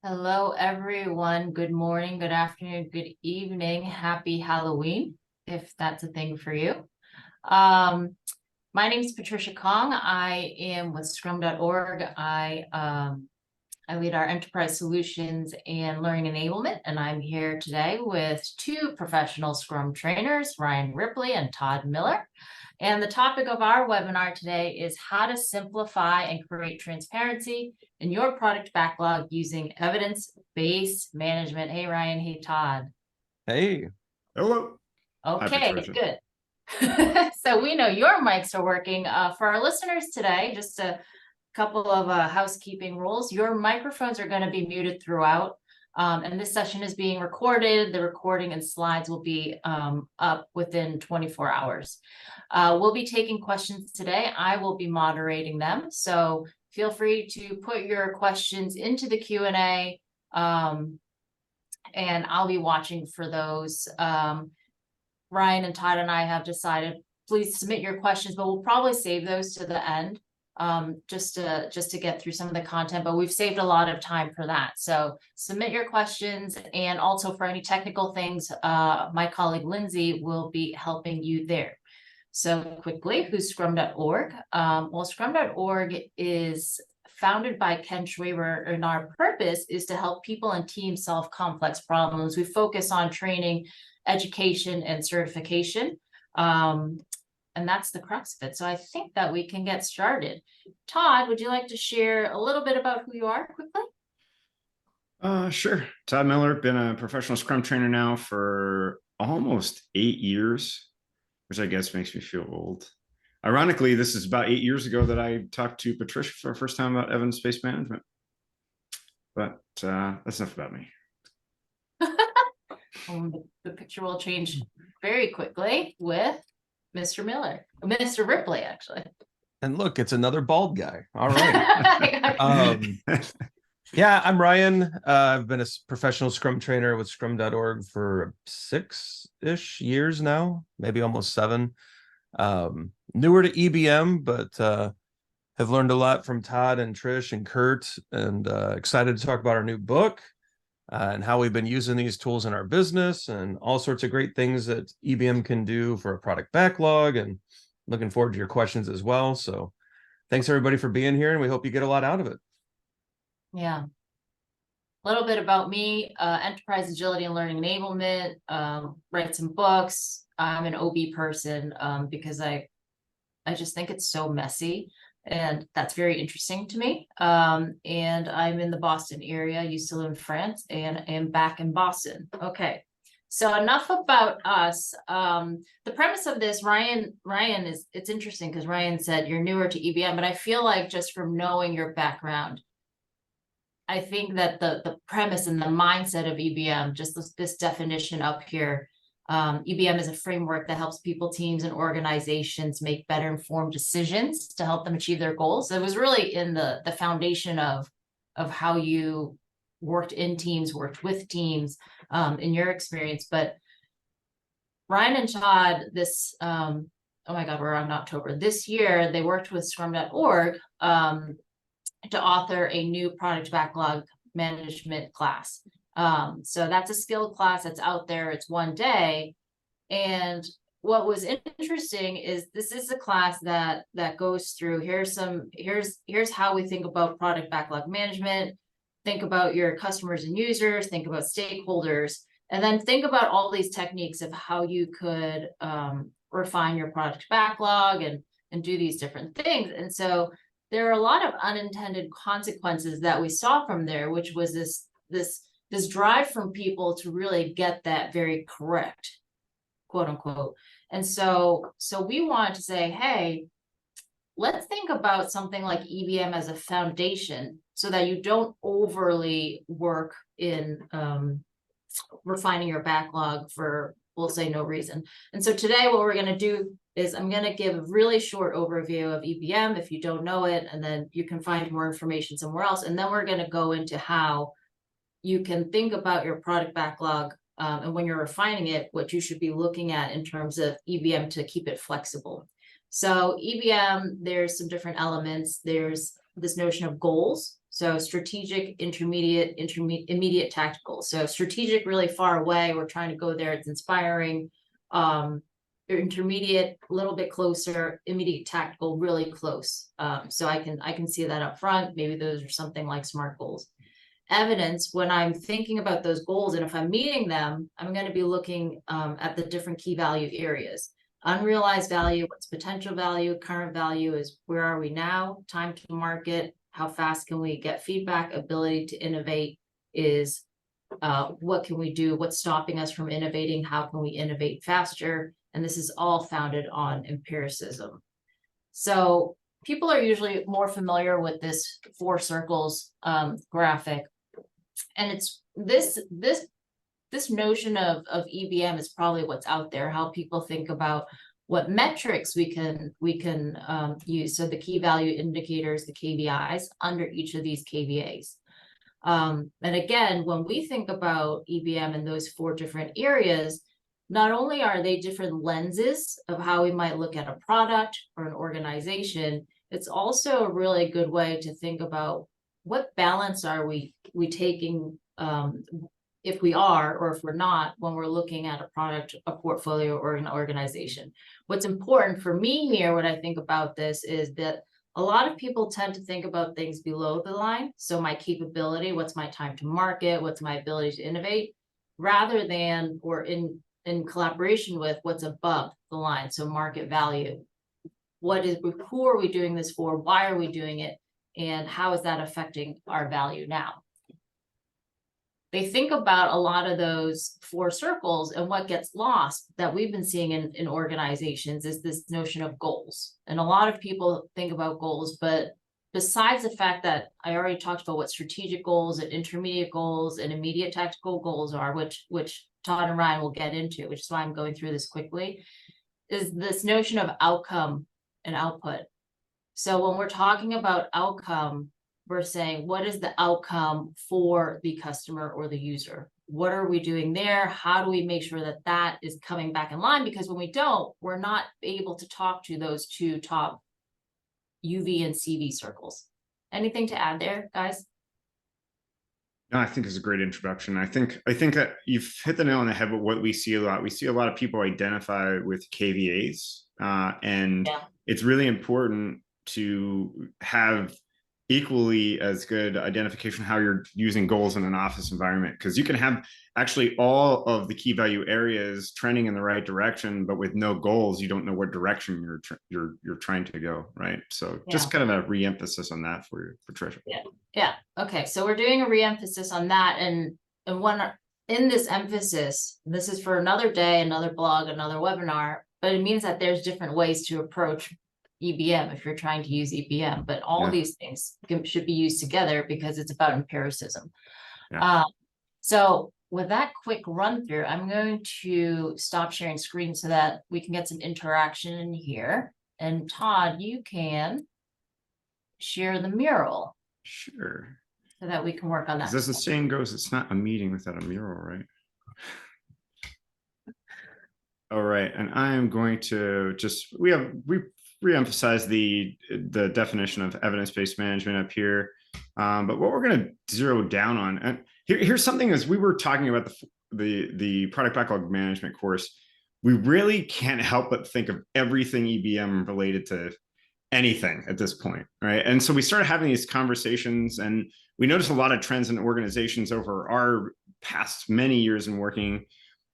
Hello, everyone. Good morning, good afternoon, good evening. Happy Halloween, if that's a thing for you. My name is Patricia Kong. I am with Scrum.org. I lead our enterprise solutions and learning enablement, and I'm here today with two professional Scrum trainers, Ryan Ripley and Todd Miller. And the topic of our webinar today is how to simplify and create transparency in your product backlog using evidence-based management. Hey, Ryan. Hey, Todd. Hey. Hello. Okay, good. So we know your mics are working. For our listeners today, just a couple of housekeeping rules. Your microphones are going to be muted throughout. And this session is being recorded. The recording and slides will be up within 24 hours. We'll be taking questions today. I will be moderating them. So feel free to put your questions into the Q&A, and I'll be watching for those. Ryan and Todd and I have decided, please submit your questions, but we'll probably save those to the end. Just to get through some of the content, but we've saved a lot of time for that. So submit your questions, and also for any technical things, my colleague Lindsay will be helping you there. So quickly, who's Scrum.org? Well, Scrum.org is founded by Ken Schwaber, and our purpose is to help people and teams solve complex problems. We focus on training, education, and certification. And that's the crux of it. So I think that we can get started. Todd, would you like to share a little bit about who you are quickly? Sure. Todd Miller, been a professional Scrum trainer now for almost 8 years, which I guess makes me feel old. Ironically, this is about 8 years ago that I talked to Patricia for the first time about evidence-based management. But that's enough about me. The picture will change very quickly with Mr. Miller, Mr. Ripley, actually. And look, it's another bald guy. All right. Yeah, I'm Ryan. I've been a professional Scrum trainer with Scrum.org for 6-ish years now, maybe almost 7. Newer to EBM, but have learned a lot from Todd and Trish and Kurt, and excited to talk about our new book. And how we've been using these tools in our business and all sorts of great things that EBM can do for a product backlog, and looking forward to your questions as well. So thanks everybody for being here, and we hope you get a lot out of it. Yeah. A little bit about me, enterprise agility and learning enablement, write some books. I'm an OB person because I just think it's so messy. And that's very interesting to me. And I'm in the Boston area. I used to live in France and am back in Boston. Okay, so enough about us. The premise of this, Ryan is, it's interesting because Ryan said you're newer to EBM, but I feel like just from knowing your background, I think that the premise and the mindset of EBM, just this definition up here, EBM is a framework that helps people, teams, and organizations make better informed decisions to help them achieve their goals. It was really in the foundation of how you worked in teams, worked with teams, in your experience. But Ryan and Todd, this, oh my God, we're on October. This year, they worked with Scrum.org to author a new product backlog management class. So that's a skilled class that's out there. It's one day. And what was interesting is this is a class that goes through, here's how we think about product backlog management, think about your customers and users, think about stakeholders, and then think about all these techniques of how you could refine your product backlog and do these different things. And so there are a lot of unintended consequences that we saw from there, which was this drive from people to really get that very correct, quote unquote. And so we wanted to say, hey, let's think about something like EBM as a foundation so that you don't overly work in refining your backlog for, we'll say, no reason. And so today what we're going to do is I'm going to give a really short overview of EBM if you don't know it, and then you can find more information somewhere else. And then we're going to go into how you can think about your product backlog, and when you're refining it, what you should be looking at in terms of EBM to keep it flexible. So EBM, there's some different elements. There's this notion of goals. So strategic, intermediate, immediate, tactical. So strategic, really far away. We're trying to go there. It's inspiring. Intermediate, a little bit closer. Immediate, tactical, really close. So I can see that up front. Maybe those are something like SMART goals. Evidence, when I'm thinking about those goals, and if I'm meeting them, I'm going to be looking at the different key value areas. Unrealized value, what's potential value, current value is where are we now, time to market, how fast can we get feedback, ability to innovate is what can we do, what's stopping us from innovating, how can we innovate faster, and this is all founded on empiricism. So people are usually more familiar with this 4 circles graphic, and it's this notion of EBM is probably what's out there, how people think about what metrics we can use. So the key value indicators, the KVIs, under each of these KVAs. And again, when we think about EBM in those 4 different areas, not only are they different lenses of how we might look at a product or an organization, it's also a really good way to think about what balance are we taking, if we are or if we're not, when we're looking at a product, a portfolio, or an organization. What's important for me here, when I think about this, is that a lot of people tend to think about things below the line. So my capability, what's my time to market, what's my ability to innovate, rather than, or in collaboration with, what's above the line. So market value. Who are we doing this for? Why are we doing it? And how is that affecting our value now? They think about a lot of those 4 circles, and what gets lost that we've been seeing in organizations is this notion of goals. And a lot of people think about goals, but besides the fact that I already talked about what strategic goals and intermediate goals and immediate tactical goals are, which Todd and Ryan will get into, which is why I'm going through this quickly, is this notion of outcome and output. So when we're talking about outcome, we're saying, what is the outcome for the customer or the user? What are we doing there? How do we make sure that that is coming back in line? Because when we don't, we're not able to talk to those 2 top UV and CV circles. Anything to add there, guys? No, I think it's a great introduction. I think that you've hit the nail on the head with what we see a lot. We see a lot of people identify with KVAs, and it's really important to have equally as good identification of how you're using goals in an office environment, because you can have actually all of the key value areas trending in the right direction, but with no goals, you don't know what direction you're trying to go, right? So just kind of a re-emphasis on that for you, Patricia. Yeah. Okay. So we're doing a re-emphasis on that, and when in this emphasis, this is for another day, another blog, another webinar, but it means that there's different ways to approach EBM if you're trying to use EBM, but all these things should be used together because it's about empiricism. So with that quick run through, I'm going to stop sharing screen so that we can get some interaction in here. And Todd, you can share the mural. Sure. So that we can work on that. As the saying goes, it's not a meeting without a mural, right? All right, and I am going to just, we re-emphasize the definition of evidence-based management up here, but what we're going to zero down on, and here's something, as we were talking about the product backlog management course, we really can't help but think of everything EBM related to anything at this point, right? And so we started having these conversations, and we noticed a lot of trends in organizations over our past many years in working,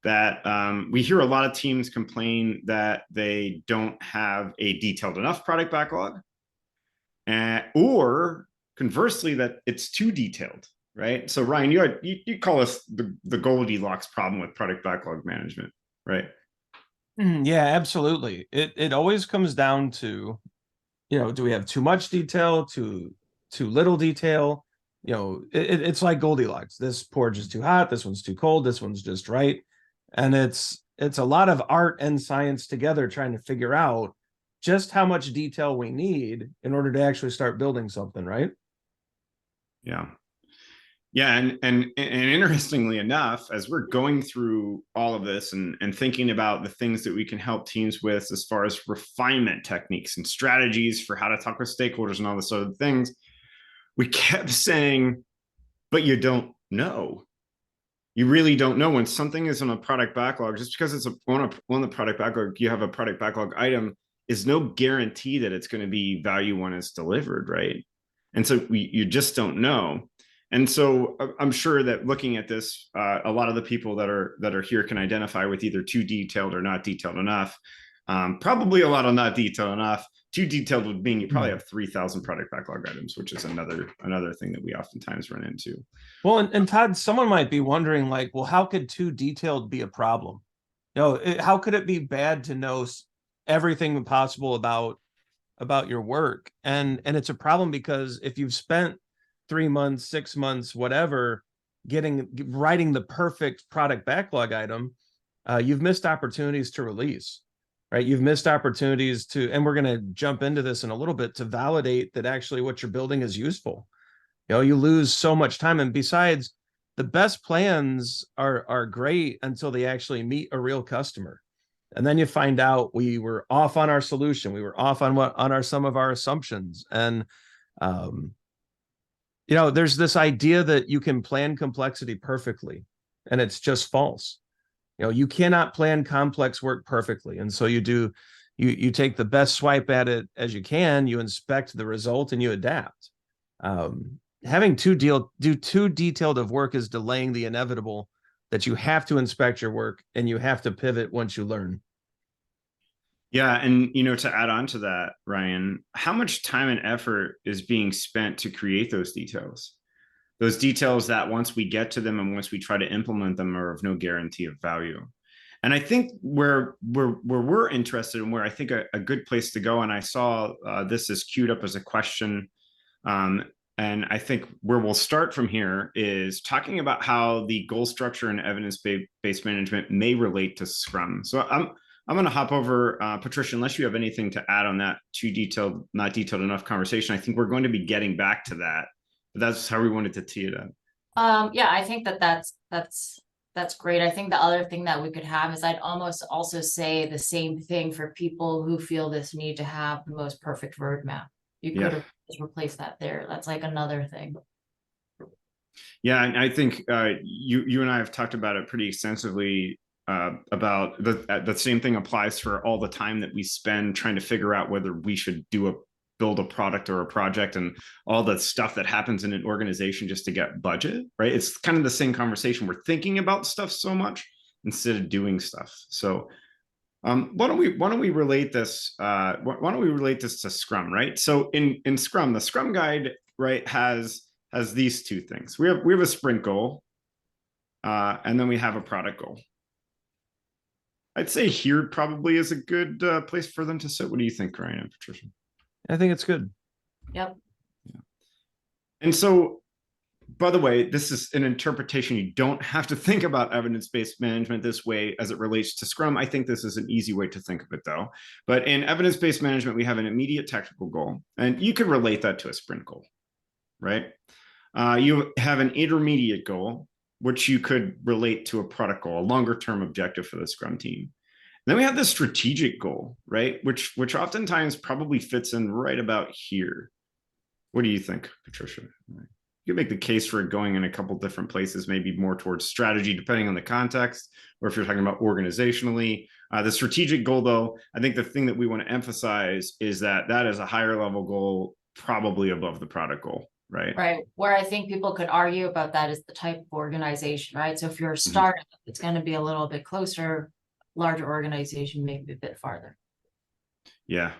that we hear a lot of teams complain that they don't have a detailed enough product backlog, or conversely, that it's too detailed, right? So Ryan, you call us the Goldilocks problem with product backlog management, right? Yeah, absolutely. It always comes down to, do we have too much detail, too little detail? It's like Goldilocks. This porridge is too hot, this one's too cold, this one's just right. And it's a lot of art and science together, trying to figure out just how much detail we need in order to actually start building something, right? Yeah. And interestingly enough, as we're going through all of this and thinking about the things that we can help teams with as far as refinement techniques and strategies for how to talk with stakeholders and all this other things, we kept saying, but you don't know. You really don't know when something is on a product backlog. Just because it's on the product backlog, you have a product backlog item, is no guarantee that it's going to be value when it's delivered, right? And so you just don't know. And so I'm sure that looking at this, a lot of the people that are here can identify with either too detailed or not detailed enough. Probably a lot of not detailed enough. Too detailed would mean you probably have 3,000 product backlog items, which is another thing that we oftentimes run into. Well, and Todd, someone might be wondering, like, well, how could too detailed be a problem? How could it be bad to know everything possible about your work? And it's a problem because if you've spent 3 months, 6 months, whatever, writing the perfect product backlog item, you've missed opportunities to release, right? You've missed opportunities to, and we're going to jump into this in a little bit, to validate that actually what you're building is useful. You lose so much time. And besides, the best plans are great until they actually meet a real customer. And then you find out we were off on our solution. We were off on some of our assumptions. And, there's this idea that you can plan complexity perfectly, and it's just false. You cannot plan complex work perfectly. And so you take the best swipe at it as you can, you inspect the result, and you adapt. Having too detailed of work is delaying the inevitable, that you have to inspect your work and you have to pivot once you learn. Yeah. And, to add on to that, Ryan, how much time and effort is being spent to create those details? Those details that once we get to them and once we try to implement them are of no guarantee of value. And I think where we're interested, and where I think a good place to go, and I saw this is queued up as a question, and I think where we'll start from here is talking about how the goal structure and evidence-based management may relate to Scrum. So I'm going to hop over, Patricia, unless you have anything to add on that too detailed, not detailed enough conversation. I think we're going to be getting back to that. But that's how we wanted to tee it up. Yeah, I think that's great. I think the other thing that we could have is I'd almost also say the same thing for people who feel this need to have the most perfect roadmap. You could have just replaced that there. That's like another thing. Yeah, and I think you and I have talked about it pretty extensively, about the same thing applies for all the time that we spend trying to figure out whether we should build a product or a project, and all the stuff that happens in an organization just to get budget, right? It's kind of the same conversation. We're thinking about stuff so much instead of doing stuff. So why don't we relate this? Why don't we relate this to Scrum, right? So in Scrum, the Scrum guide, right, has these two things. We have a sprint goal, and then we have a product goal. I'd say here probably is a good place for them to sit. What do you think, Ryan and Patricia? I think it's good. Yep. Yeah. And so, by the way, this is an interpretation. You don't have to think about evidence-based management this way as it relates to Scrum. I think this is an easy way to think of it, though. But in evidence-based management, we have an immediate technical goal, and you could relate that to a sprint goal, right? You have an intermediate goal, which you could relate to a product goal, a longer-term objective for the Scrum team. Then we have the strategic goal, right? Which oftentimes probably fits in right about here. What do you think, Patricia? You can make the case for it going in a couple different places, maybe more towards strategy, depending on the context, or if you're talking about organizationally. The strategic goal, though, I think the thing that we want to emphasize is that is a higher level goal, probably above the product goal, right? Right. Where I think people could argue about that is the type of organization, right? So if you're a startup, it's going to be a little bit closer. Larger organization, maybe a bit farther. Yeah.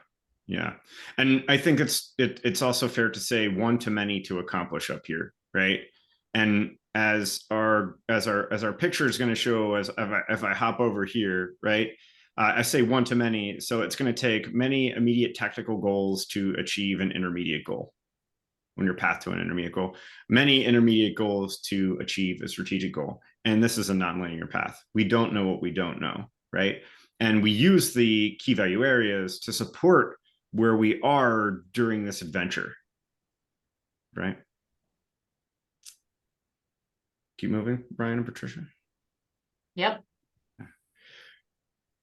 And I think it's also fair to say one to many to accomplish up here, right? And as our picture is going to show, as if I hop over here, right? I say one to many, so it's going to take many immediate technical goals to achieve an intermediate goal. On your path to an intermediate goal, many intermediate goals to achieve a strategic goal. And this is a nonlinear path. We don't know what we don't know, right? And we use the key value areas to support where we are during this adventure, right? Keep moving, Brian and Patricia. Yep.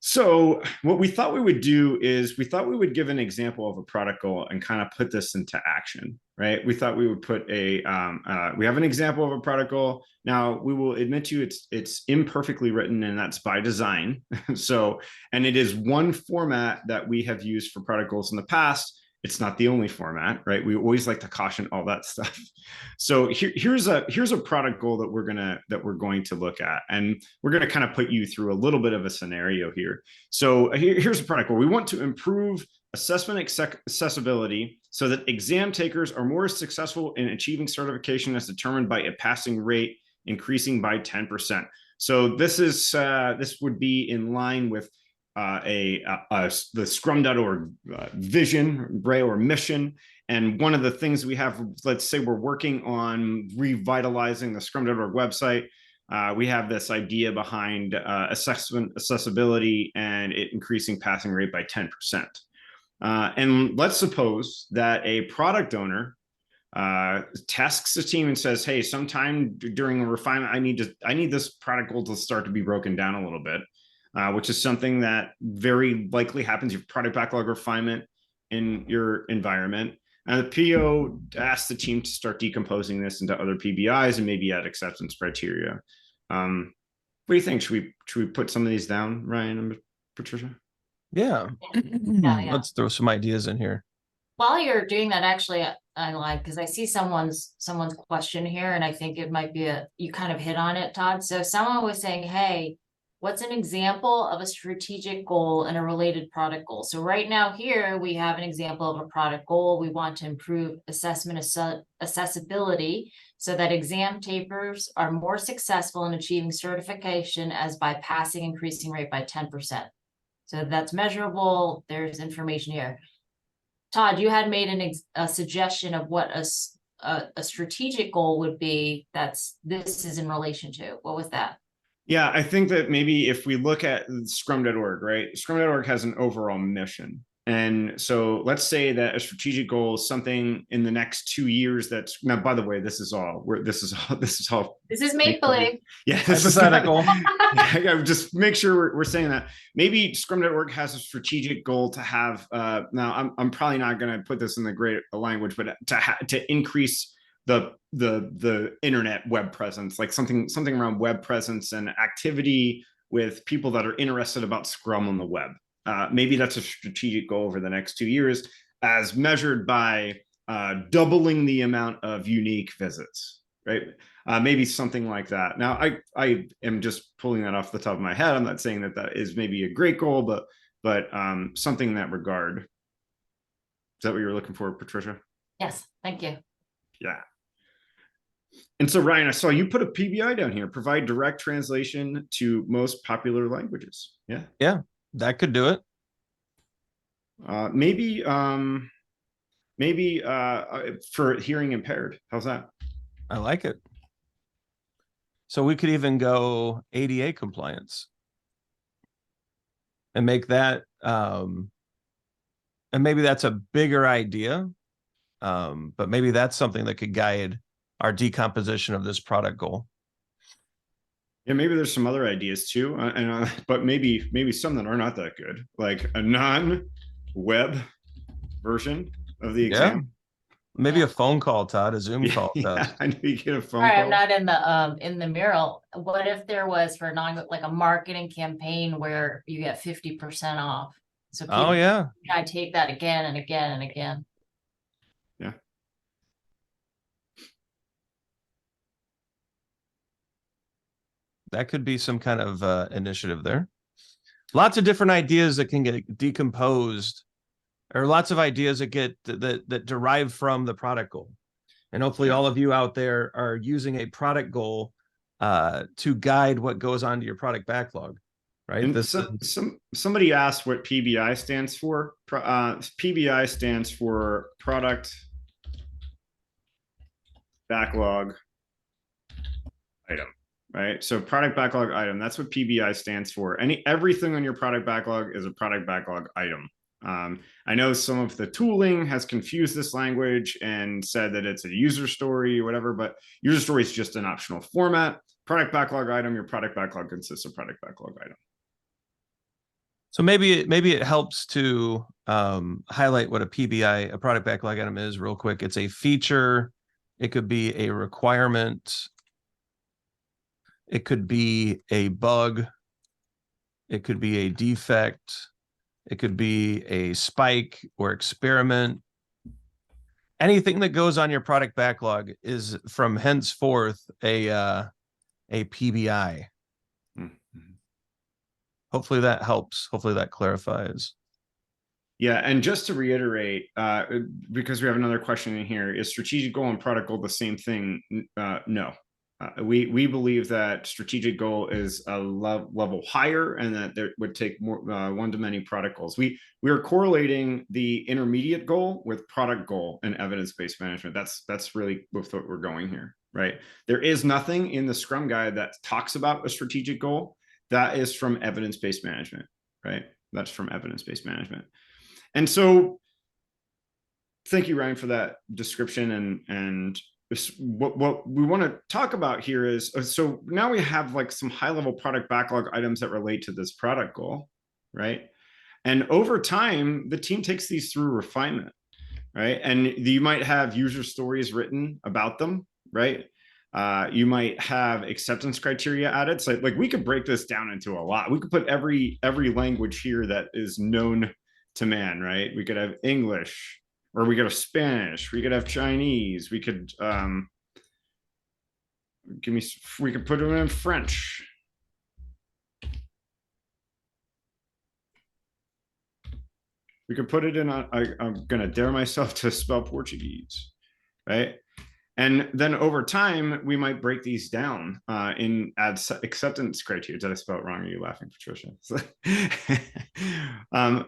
So what we thought we would do is we thought we would give an example of a product goal and kind of put this into action, right? We thought we would put we have an example of a product goal. Now we will admit to you it's imperfectly written, and that's by design. So, and it is one format that we have used for product goals in the past. It's not the only format, right? We always like to caution all that stuff. So here's a product goal that we're going to look at, and we're going to kind of put you through a little bit of a scenario here. So here's a product goal. We want to improve assessment accessibility so that exam takers are more successful in achieving certification as determined by a passing rate increasing by 10%. So this would be in line with the Scrum.org vision, or mission. And one of the things we have, let's say we're working on revitalizing the Scrum.org website. We have this idea behind assessment accessibility and it increasing passing rate by 10%. And let's suppose that a product owner tasks the team and says, hey, sometime during a refinement, I need this product goal to start to be broken down a little bit. Which is something that very likely happens. Your product backlog refinement in your environment. And the PO asks the team to start decomposing this into other PBIs and maybe add acceptance criteria. What do you think? Should we put some of these down, Ryan and Patricia? Yeah. Yeah. Let's throw some ideas in here. While you're doing that, actually, I like, because I see someone's question here, and I think it might be you kind of hit on it, Todd. So someone was saying, hey, what's an example of a strategic goal and a related product goal? So right now here, we have an example of a product goal. We want to improve assessment accessibility so that exam takers are more successful in achieving certification as by passing increasing rate by 10%. So that's measurable. There's information here. Todd, you had made a suggestion of what a strategic goal would be. This is in relation to. What was that? Yeah, I think that maybe if we look at Scrum.org, right? Scrum.org has an overall mission. And so let's say that a strategic goal is something in the next 2 years that's now, by the way, this is make believe. Yeah, this is hypothetical. Just make sure we're saying that. Maybe Scrum.org has a strategic goal to have now I'm probably not going to put this in the great language, but to increase the internet web presence, like something around web presence and activity with people that are interested about Scrum on the web. Maybe that's a strategic goal over the next 2 years, as measured by doubling the amount of unique visits, right? Maybe something like that. Now, I am just pulling that off the top of my head. I'm not saying that is maybe a great goal, but something in that regard. Is that what you're looking for, Patricia? Yes, thank you. Yeah. And so, Ryan, I saw you put a PBI down here, provide direct translation to most popular languages. Yeah. Yeah, that could do it. Maybe for hearing impaired. How's that? I like it. So we could even go ADA compliance and make that, and maybe that's a bigger idea, but maybe that's something that could guide our decomposition of this product goal. Yeah, maybe there's some other ideas too, but maybe some that are not that good, like a non-web version of the exam. Yeah. Maybe a phone call, Todd, a Zoom call. Yeah, I know you get a phone All right, call. I'm not in the mural. What if there was for like a marketing campaign where you get 50% off? So people, I take that again and again and again. Yeah. That could be some kind of initiative there. Lots of different ideas that can get decomposed, or lots of ideas that get that derive from the product goal. And hopefully all of you out there are using a product goal to guide what goes on to your product backlog, right? And somebody asked what PBI stands for. PBI stands for Product Backlog Item, right? So Product Backlog Item, that's what PBI stands for. Everything on your product backlog is a product backlog item. I know some of the tooling has confused this language and said that it's a user story or whatever, but user story is just an optional format. Product backlog item, your product backlog consists of product backlog item. So maybe it helps to highlight what a PBI, a product backlog item, is real quick. It's a feature. It could be a requirement. It could be a bug. It could be a defect. It could be a spike or experiment. Anything that goes on your product backlog is from henceforth a PBI. Mm-hmm. Hopefully that helps. Hopefully that clarifies. Yeah, and just to reiterate, because we have another question in here, is strategic goal and product goal the same thing? No. We believe that strategic goal is a level higher, and that there would take more one-to-many product goals. We are correlating the intermediate goal with product goal and evidence-based management. That's really with what we're going here, right? There is nothing in the Scrum Guide that talks about a strategic goal. That is from evidence-based management, right? That's from evidence-based management. And so, thank you, Ryan, for that description. And what we want to talk about here is, so now we have like some high-level product backlog items that relate to this product goal, right? And over time, the team takes these through refinement, right? And you might have user stories written about them, right? You might have acceptance criteria added. So like we could break this down into a lot. We could put every language here that is known to man, right? We could have English, or we could have Spanish, we could have Chinese, we could we could put them in French. We could put it in I'm gonna dare myself to spell Portuguese, right? And then over time, we might break these down in add acceptance criteria. Did I spell it wrong? Are you laughing, Patricia? Todd,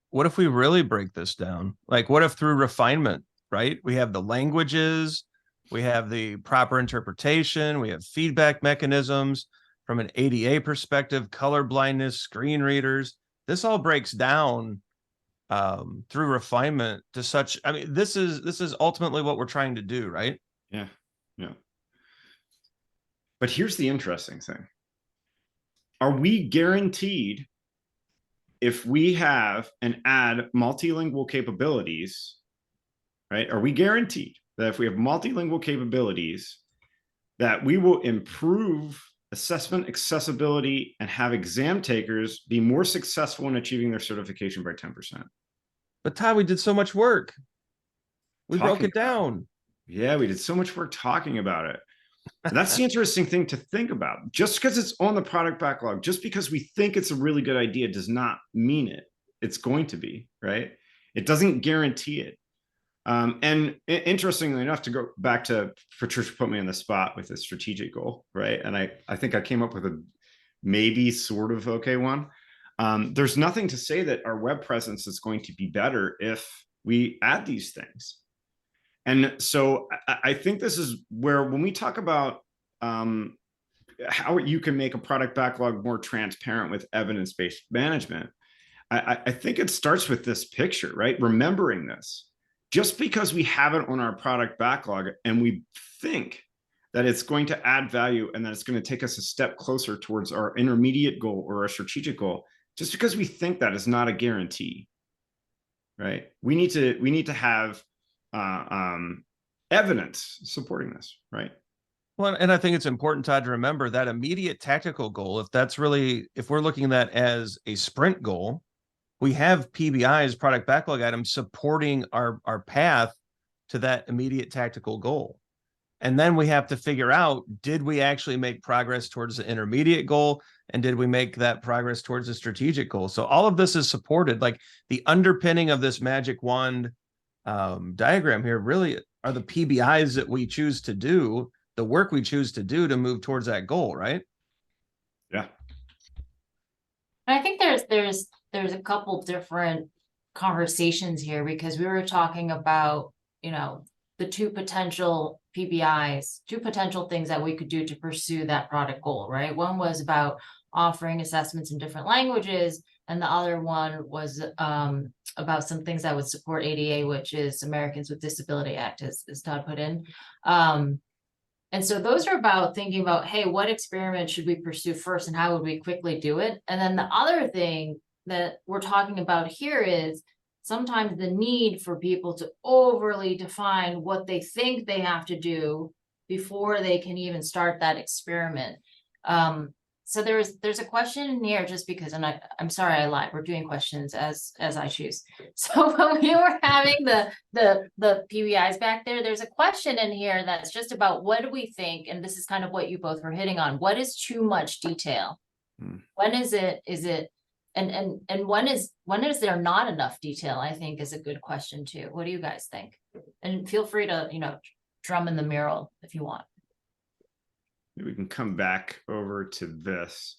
what if we really break this down? Like, what if through refinement, right? We have the languages, we have the proper interpretation, we have feedback mechanisms from an ADA perspective, color blindness, screen readers. This all breaks down through refinement to such. I mean, this is ultimately what we're trying to do, right? Yeah. But here's the interesting thing. Are we guaranteed, if we have and add multilingual capabilities, right? Are we guaranteed that if we have multilingual capabilities, that we will improve assessment accessibility and have exam takers be more successful in achieving their certification by 10%? But Todd, we did so much work. We broke it down. Yeah, we did so much work talking about it. That's the interesting thing to think about. Just because it's on the product backlog, just because we think it's a really good idea does not mean it's going to be, right? It doesn't guarantee it. And interestingly enough, to go back to Patricia put me on the spot with a strategic goal, right? And I think I came up with a maybe sort of okay one. There's nothing to say that our web presence is going to be better if we add these things. And so I think this is where, when we talk about how you can make a product backlog more transparent with evidence-based management, I think it starts with this picture, right? Remembering this. Just because we have it on our product backlog and we think that it's going to add value and that it's going to take us a step closer towards our intermediate goal or our strategic goal, just because we think that is not a guarantee, right? We need to have evidence supporting this, right? Well, and I think it's important, Todd, to remember that immediate tactical goal, if we're looking at that as a sprint goal, we have PBIs, product backlog items, supporting our path to that immediate tactical goal. And then we have to figure out, did we actually make progress towards the intermediate goal? And did we make that progress towards the strategic goal? So all of this is supported. Like, the underpinning of this magic wand diagram here really are the PBIs that we choose to do, the work we choose to do to move towards that goal, right? Yeah. I think there's a couple different conversations here, because we were talking about, the two potential PBIs, two potential things that we could do to pursue that product goal, right? One was about offering assessments in different languages, and the other one was about some things that would support ADA, which is Americans with Disability Act, as Todd put in. And so those are about thinking about, hey, what experiment should we pursue first and how would we quickly do it? And then the other thing that we're talking about here is sometimes the need for people to overly define what they think they have to do before they can even start that experiment. So there's a question in here just because, and I'm sorry I lied. We're doing questions as I choose. So when we were having the PBIs back there, there's a question in here that's just about what do we think, and this is kind of what you both were hitting on. What is too much detail? When is it and when is there not enough detail? I think is a good question too. What do you guys think? And feel free to, drum in the mural if you want. We can come back over to this.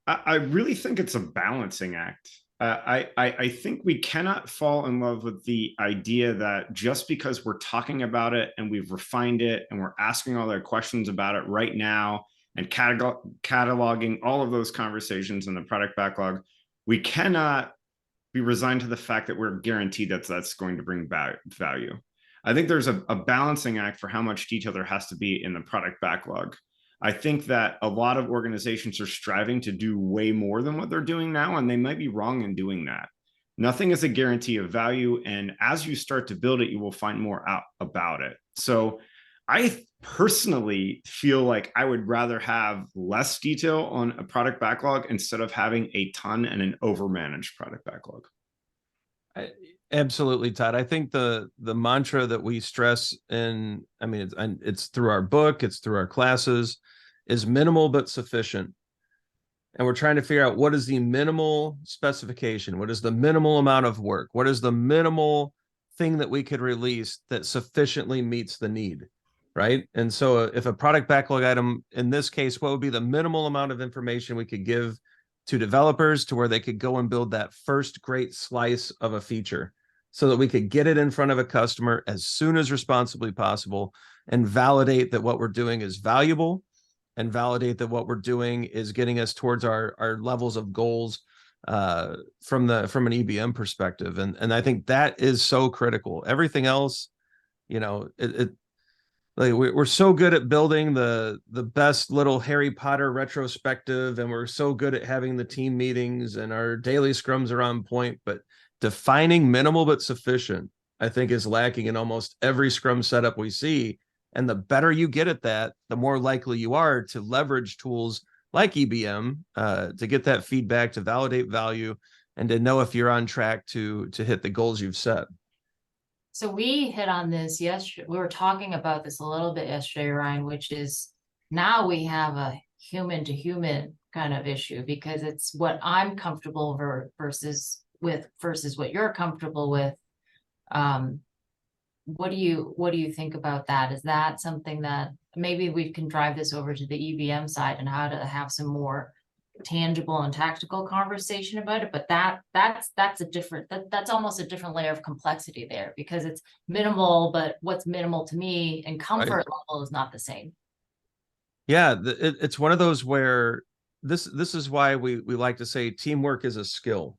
I really think it's a balancing act. I think we cannot fall in love with the idea that just because we're talking about it and we've refined it and we're asking all their questions about it right now and cataloging all of those conversations in the product backlog, we cannot be resigned to the fact that we're guaranteed that that's going to bring value. I think there's a balancing act for how much detail there has to be in the product backlog. I think that a lot of organizations are striving to do way more than what they're doing now, and they might be wrong in doing that. Nothing is a guarantee of value, and as you start to build it, you will find more out about it. So I personally feel like I would rather have less detail on a product backlog instead of having a ton and an overmanaged product backlog. Absolutely, Todd. I think the mantra that we stress it's through our book, it's through our classes, is minimal but sufficient. And we're trying to figure out what is the minimal specification, what is the minimal amount of work, what is the minimal thing that we could release that sufficiently meets the need, right? And so if a product backlog item, in this case, what would be the minimal amount of information we could give to developers to where they could go and build that first great slice of a feature so that we could get it in front of a customer as soon as responsibly possible and validate that what we're doing is valuable and validate that what we're doing is getting us towards our levels of goals from an EBM perspective. And I think that is so critical. Everything else, like we're so good at building the best little Harry Potter retrospective, and we're so good at having the team meetings and our daily scrums are on point, but defining minimal but sufficient, I think, is lacking in almost every scrum setup we see. And the better you get at that, the more likely you are to leverage tools like EBM to get that feedback, to validate value, and to know if you're on track to hit the goals you've set. So we hit on this yesterday. We were talking about this a little bit yesterday, Ryan, which is now we have a human to human kind of issue because it's what I'm comfortable versus what you're comfortable with. What do you think about that? Is that something that maybe we can drive this over to the EBM side and how to have some more tangible and tactical conversation about it? But that's almost a different layer of complexity there because it's minimal, but what's minimal to me and comfort level is not the same. Yeah, it's one of those where this is why we like to say teamwork is a skill,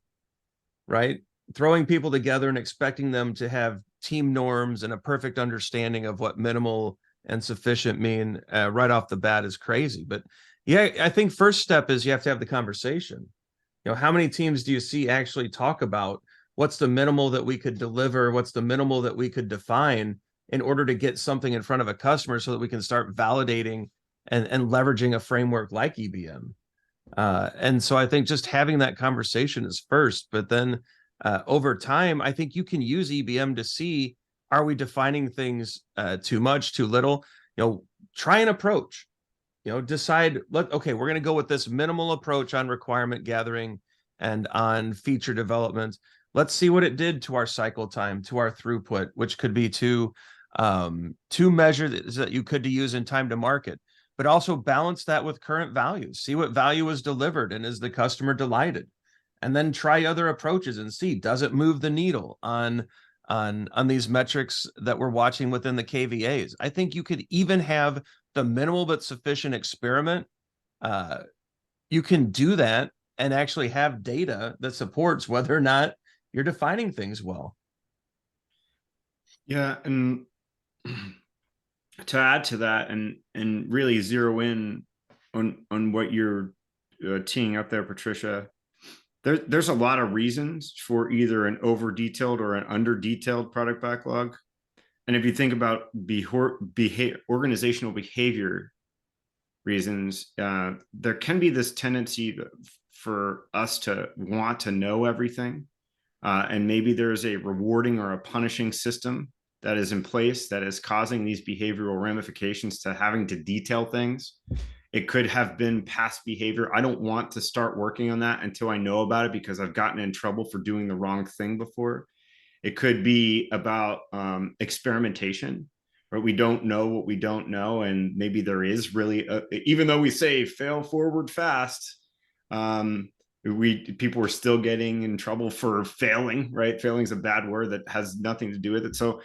right? Throwing people together and expecting them to have team norms and a perfect understanding of what minimal and sufficient mean right off the bat is crazy. But yeah, I think first step is you have to have the conversation. How many teams do you see actually talk about what's the minimal that we could deliver? What's the minimal that we could define in order to get something in front of a customer so that we can start validating and leveraging a framework like EBM? And so I think just having that conversation is first, but then over time, I think you can use EBM to see, are we defining things too much, too little? Try an approach. Decide, okay, we're going to go with this minimal approach on requirement gathering and on feature development. Let's see what it did to our cycle time, to our throughput, which could be two measures that you could use in time to market, but also balance that with current values. See what value is delivered and is the customer delighted? And then try other approaches and see, does it move the needle on these metrics that we're watching within the KVAs? I think you could even have the minimal but sufficient experiment. You can do that and actually have data that supports whether or not you're defining things well. Yeah, and to add to that and really zero in on what you're teeing up there, Patricia, there's a lot of reasons for either an over detailed or an under detailed product backlog. And if you think about organizational behavior reasons, there can be this tendency for us to want to know everything. And maybe there's a rewarding or a punishing system that is in place that is causing these behavioral ramifications to having to detail things. It could have been past behavior. I don't want to start working on that until I know about it because I've gotten in trouble for doing the wrong thing before. It could be about experimentation, right? We don't know what we don't know. And maybe there is really, even though we say fail forward fast, people are still getting in trouble for failing, right? Failing is a bad word that has nothing to do with it. So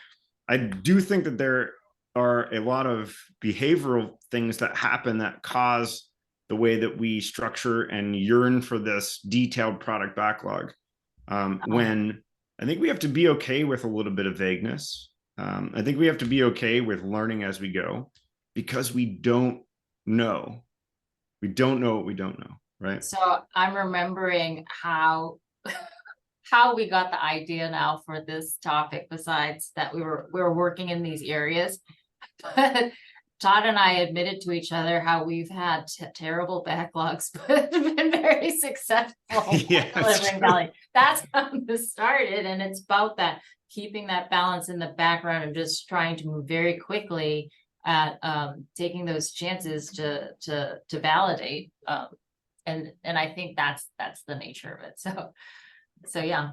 I do think that there are a lot of behavioral things that happen that cause the way that we structure and yearn for this detailed product backlog. When I think we have to be okay with a little bit of vagueness. I think we have to be okay with learning as we go because we don't know. We don't know what we don't know, right? So I'm remembering how we got the idea now for this topic, besides that we were working in these areas. But Todd and I admitted to each other how we've had terrible backlogs, but been very successful delivering value. That's how this started, and it's about that, keeping that balance in the background and just trying to move very quickly at taking those chances to validate. And I think that's the nature of it. So yeah.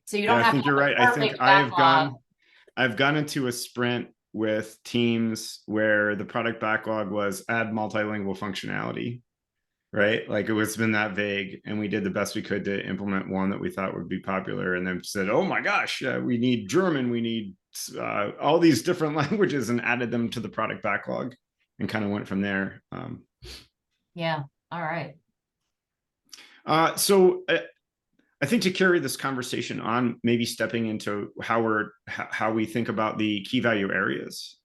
So you don't have. I think you're right. I think I've gone into a sprint with teams where the product backlog was add multilingual functionality, right? Like it was been that vague, and we did the best we could to implement one that we thought would be popular, and then said, "Oh my gosh, we need German, we need all these different languages," and added them to the product backlog, and kind of went from there. Yeah. All right. So I think to carry this conversation on, maybe stepping into how we think about the key value areas,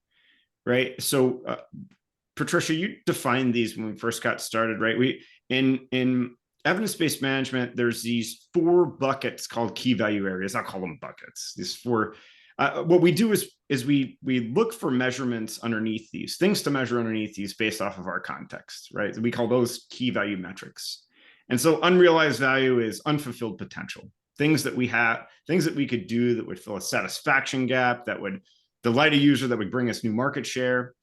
right? So, Patricia, you defined these when we first got started, right? We in evidence-based management, there's these 4 buckets called key value areas. I'll call them buckets. These 4. What we do is we look for measurements underneath these things to measure underneath these based off of our context, right? We call those key value metrics. And so unrealized value is unfulfilled potential, things that we could do that would fill a satisfaction gap, that would delight a user, that would bring us new market share.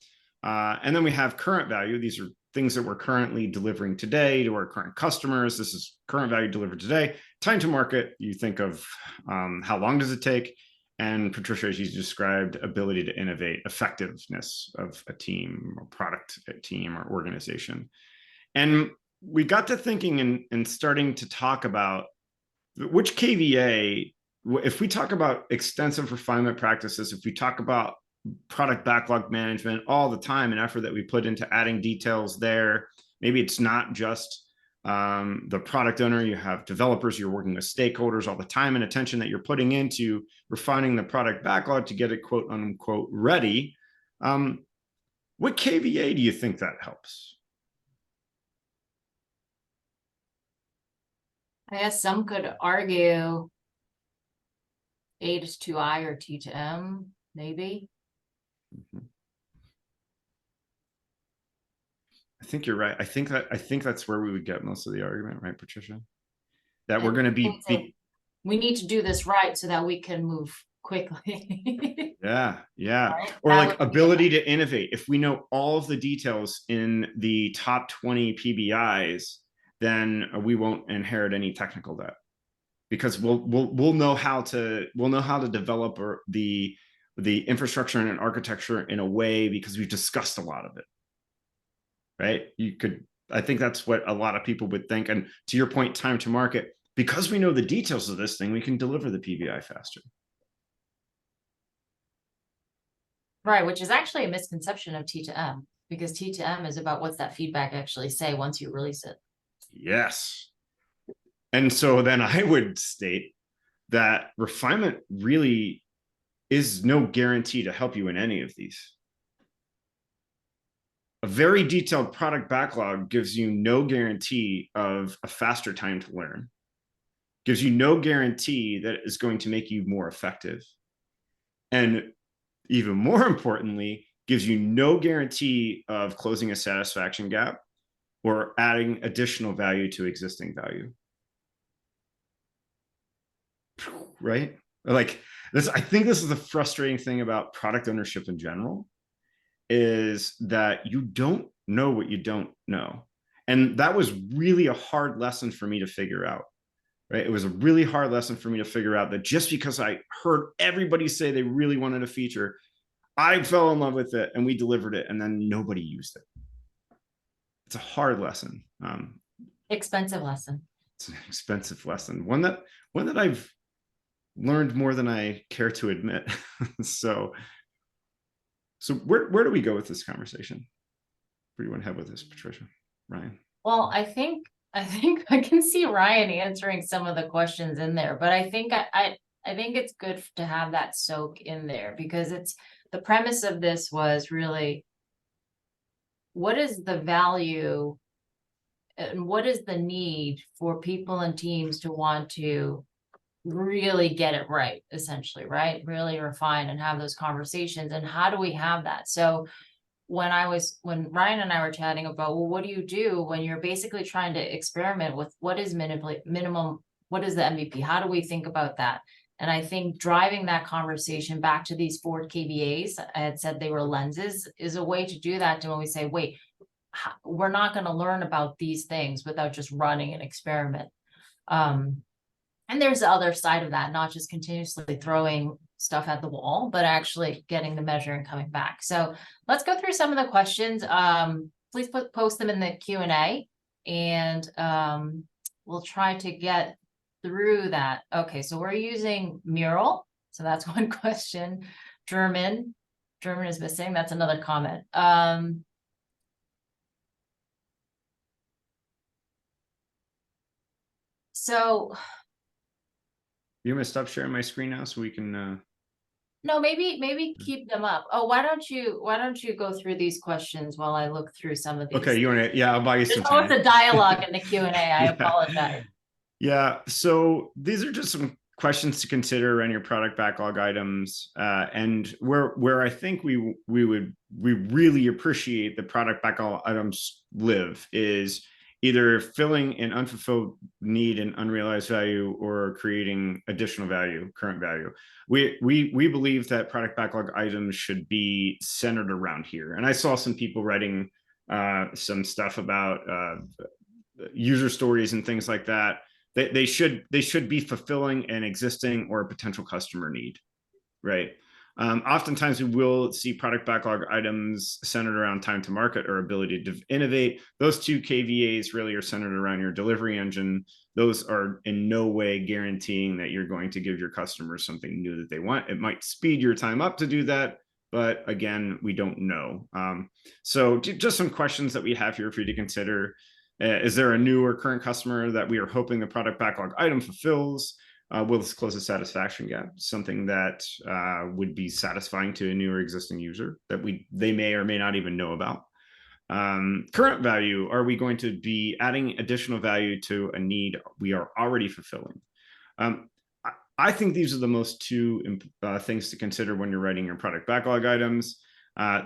And then we have current value. These are things that we're currently delivering today to our current customers. This is current value delivered today. Time to market, you think of how long does it take? And Patricia, as you described, ability to innovate, effectiveness of a team or product team or organization. And we got to thinking and starting to talk about which KVA, if we talk about extensive refinement practices, if we talk about product backlog management, all the time and effort that we put into adding details there, maybe it's not just the product owner, you have developers, you're working with stakeholders, all the time and attention that you're putting into refining the product backlog to get it quote unquote ready. What KVA do you think that helps? I guess some could argue A to I or T to M, maybe. I think you're right. I think that's where we would get most of the argument, right, Patricia? That we're going to be. We need to do this right so that we can move quickly. Yeah. Right? Or like ability to innovate. If we know all of the details in the top 20 PBIs, then we won't inherit any technical debt, because we'll know how to develop the infrastructure and architecture in a way because we've discussed a lot of it, right? I think that's what a lot of people would think. And to your point, time to market, because we know the details of this thing, we can deliver the PBI faster. Right, which is actually a misconception of T to M, because T to M is about what's that feedback actually say once you release it. Yes. And so then I would state that refinement really is no guarantee to help you in any of these. a very detailed product backlog gives you no guarantee of a faster time to learn, gives you no guarantee that it's going to make you more effective. And even more importantly, gives you no guarantee of closing a satisfaction gap or adding additional value to existing value. Right? Like this, I think this is the frustrating thing about product ownership in general, is that you don't know what you don't know. And that was really a hard lesson for me to figure out. Right? It was a really hard lesson for me to figure out that just because I heard everybody say they really wanted a feature, I fell in love with it and we delivered it, and then nobody used it. It's a hard lesson. Expensive lesson. It's an expensive lesson. One that I've learned more than I care to admit. So where do we go with this conversation? Where do you want to head with this, Patricia? Ryan? Well, I think I can see Ryan answering some of the questions in there, but I think I think it's good to have that soak in there, because it's the premise of this was really, what is the value and what is the need for people and teams to want to really get it right, essentially, right? Really refine and have those conversations. And how do we have that? So when Ryan and I were chatting about, well, what do you do when you're basically trying to experiment with what is minimum, what is the MVP? How do we think about that? And I think driving that conversation back to these 4 KVAs, I had said they were lenses, is a way to do that, to when we say, wait, we're not going to learn about these things without just running an experiment. And there's the other side of that, not just continuously throwing stuff at the wall, but actually getting the measure and coming back. So let's go through some of the questions. Please post them in the Q&A, and we'll try to get through that. Okay, so we're using Mural. So that's one question. German is missing. That's another comment. So You're gonna stop sharing my screen now so we can no, maybe keep them up. Oh, why don't you go through these questions while I look through some of these? Okay, you want to? Yeah, I'll buy you some time. It's a dialogue in the Q&A. I apologize. Yeah, so these are just some questions to consider around your product backlog items, and where I think we really appreciate the product backlog items live is either filling an unfulfilled need and unrealized value, or creating additional value, current value. We believe that product backlog items should be centered around here. And I saw some people writing some stuff about user stories and things like that. They should be fulfilling an existing or a potential customer need, right? Oftentimes we will see product backlog items centered around time to market or ability to innovate. Those 2 KVAs really are centered around your delivery engine. Those are in no way guaranteeing that you're going to give your customers something new that they want. It might speed your time up to do that, but again, we don't know. So just some questions that we have here for you to consider. Is there a new or current customer that we are hoping the product backlog item fulfills? Will this close a satisfaction gap? Something that would be satisfying to a new or existing user that they may or may not even know about. Current value, are we going to be adding additional value to a need we are already fulfilling? I think these are the most 2 things to consider when you're writing your product backlog items.